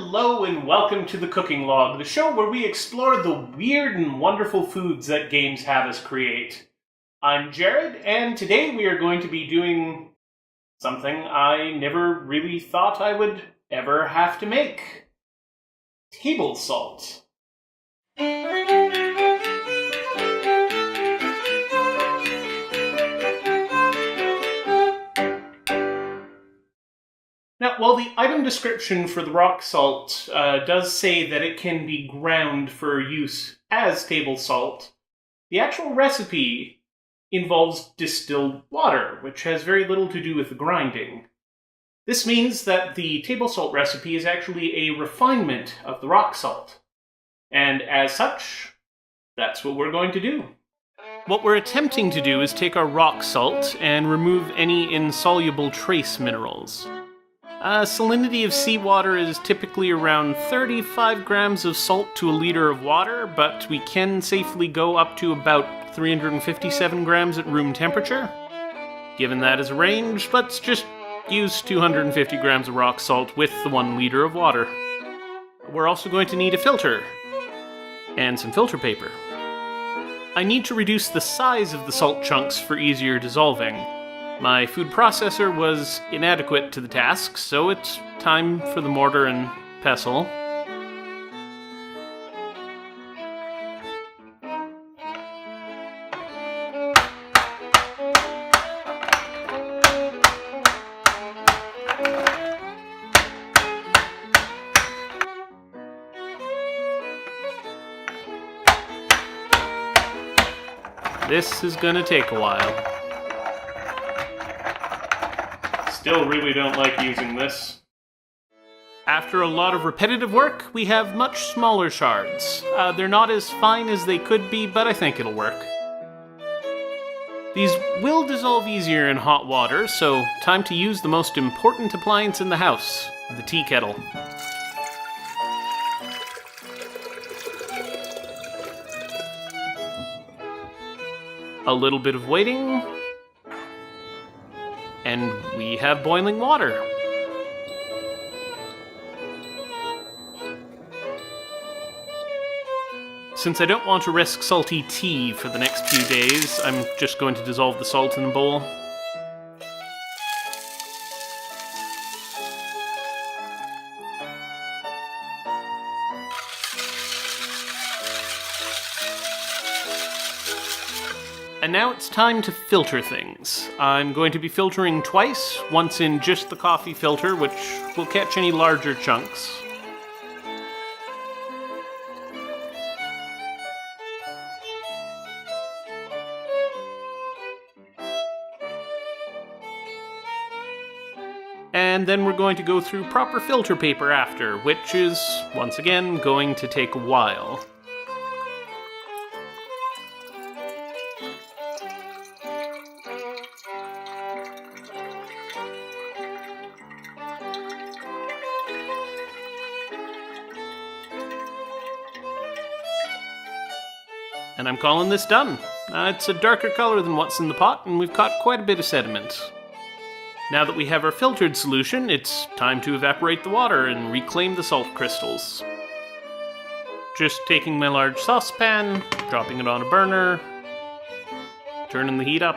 Hello and welcome to the Cooking Log, the show where we explore the weird and wonderful foods that games have us create. I'm Jared, and today we are going to be doing something I never really thought I would ever have to make. Table salt. Now, while the item description for the rock salt does say that it can be ground for use as table salt, the actual recipe involves distilled water, which has very little to do with the grinding. This means that the table salt recipe is actually a refinement of the rock salt. And as such, that's what we're going to do. What we're attempting to do is take our rock salt and remove any insoluble trace minerals. Salinity of seawater is typically around 35 grams of salt to a liter of water, but we can safely go up to about 357 grams at room temperature. Given that as a range, let's just use 250 grams of rock salt with the 1 liter of water. We're also going to need a filter and some filter paper. I need to reduce the size of the salt chunks for easier dissolving. My food processor was inadequate to the task, so it's time for the mortar and pestle. This is gonna take a while. Still really don't like using this. After a lot of repetitive work, we have much smaller shards. They're not as fine as they could be, but I think it'll work. These will dissolve easier in hot water, so time to use the most important appliance in the house, the tea kettle. A little bit of waiting, and we have boiling water. Since I don't want to risk salty tea for the next few days, I'm just going to dissolve the salt in the bowl. And now it's time to filter things. I'm going to be filtering twice, once in just the coffee filter, which will catch any larger chunks. And then we're going to go through proper filter paper after, which is, once again, going to take a while. And I'm calling this done. It's a darker color than what's in the pot, and we've caught quite a bit of sediment. Now that we have our filtered solution, it's time to evaporate the water and reclaim the salt crystals. Just taking my large saucepan, dropping it on a burner, turning the heat up.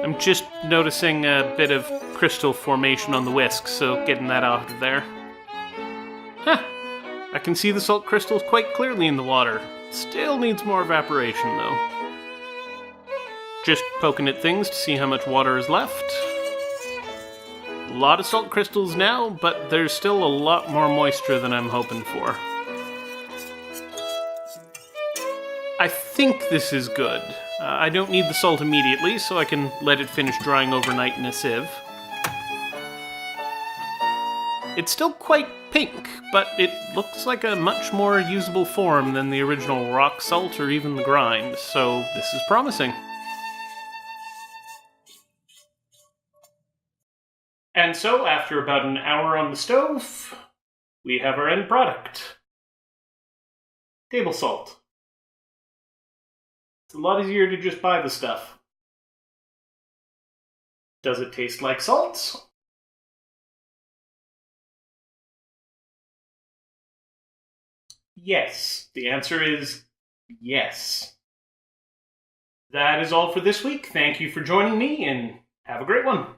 I'm just noticing a bit of crystal formation on the whisk, so getting that out of there. Huh! I can see the salt crystals quite clearly in the water. Still needs more evaporation, though. Just poking at things to see how much water is left. A lot of salt crystals now, but there's still a lot more moisture than I'm hoping for. I think this is good. I don't need the salt immediately, so I can let it finish drying overnight in a sieve. It's still quite pink, but it looks like a much more usable form than the original rock salt or even the grind, so this is promising. And so, after about an hour on the stove, we have our end product. Table salt. It's a lot easier to just buy the stuff. Does it taste like salt? Yes. The answer is yes. That is all for this week. Thank you for joining me, and have a great one.